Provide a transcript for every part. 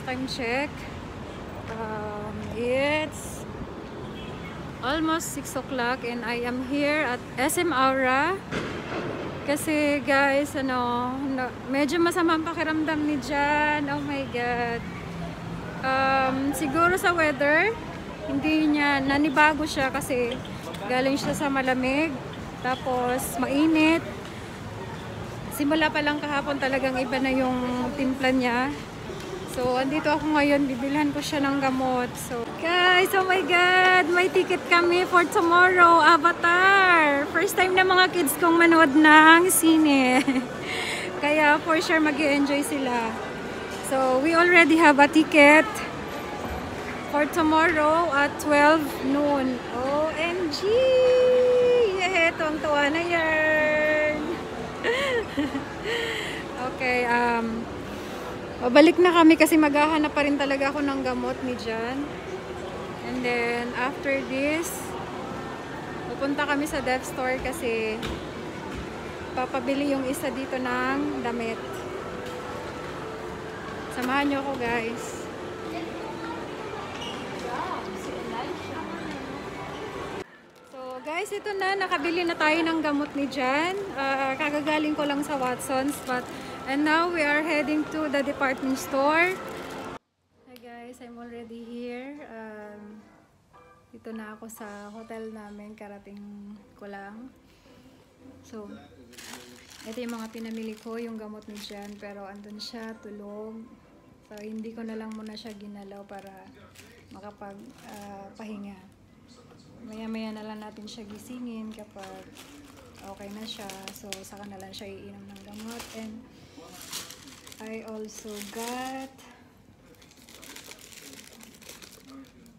first time check. It's almost 6 o'clock and I am here at SM Aura. Kasi guys, medyo masama ang pakiramdam ni Jan. Oh my God. Siguro sa weather, hindi niya, nanibago siya kasi galing siya sa malamig. Tapos mainit. Simula pa lang kahapon talagang iba na yung timpla niya. So, andito ako ngayon, bibilhan ko siya ng gamot. So, guys, oh my God, may ticket kami for tomorrow, Avatar. First time na mga kids kong manood ng sine. Kaya for sure mag-i-enjoy sila. So, we already have a ticket for tomorrow at 12 noon. OMG! Yeah, tuwang-tuwa na yan. Okay, babalik na kami kasi maghahanap pa rin talaga ako ng gamot ni Jan. And then, after this, pupunta kami sa Dev Store kasi papabili yung isa dito ng damit. Samahan nyo ako, guys. So, guys, ito na. Nakabili na tayo ng gamot ni Jan. Kagagaling ko lang sa Watson's, and now we are heading to the department store. Hi guys, I'm already here. Dito na ako sa hotel namin, karating ko lang. So, ito yung mga pinamili ko, yung gamot ni Jan, pero andun siya, tulog. So, hindi ko na lang muna siya ginalaw para makapagpahinga. Maya-maya na lang natin siya gisingin kapag okay na siya. So, saka na lang siya iinom ng gamot. And I also got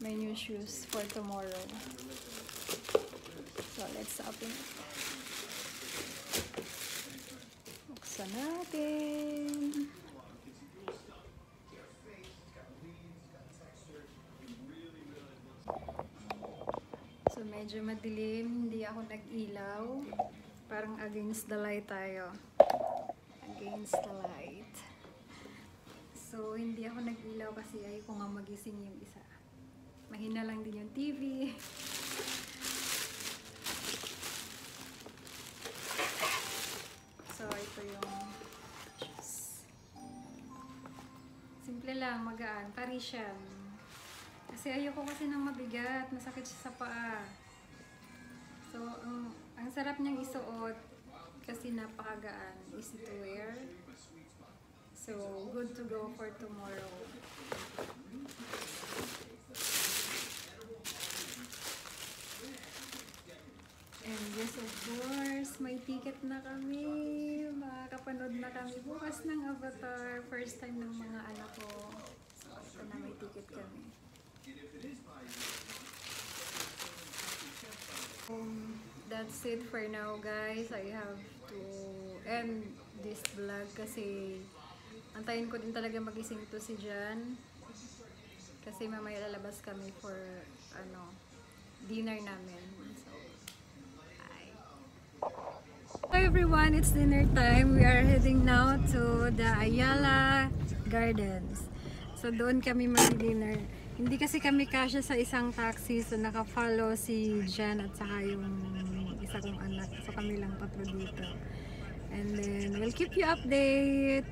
my new shoes for tomorrow. So, let's open it. Buksan natin. So, medyo madilim. Hindi ako nag-ilaw. Parang against the light tayo. Against the light. So, hindi ako nag-ilaw kasi ayoko nga magising yung isa. Mahina lang din yung TV. So, ito yung shoes. Simple lang, magaan. Parisian. Kasi ayoko kasi ng mabigat. Masakit siya sa paa. So, ang sarap niyang isuot kasi napakagaan. Easy to wear. So, good to go for tomorrow. And yes, of course, may ticket na kami. Makakapanood na kami bukas ng Avatar. First time ng mga anak ko. So, ito na, may ticket kami. That's it for now, guys. I have to end this vlog kasi antayin ko din talaga magising to si Jan kasi mamaya lalabas kami for dinner namin. So, bye. Hi everyone, it's dinner time. We are heading now to the Ayala Gardens. So doon kami mag-dinner. Hindi kasi kami kasya sa isang taxi, so naka-follow si Jan at saka yung isa kong anak. So kami lang tatlo dito. And then we'll keep you update.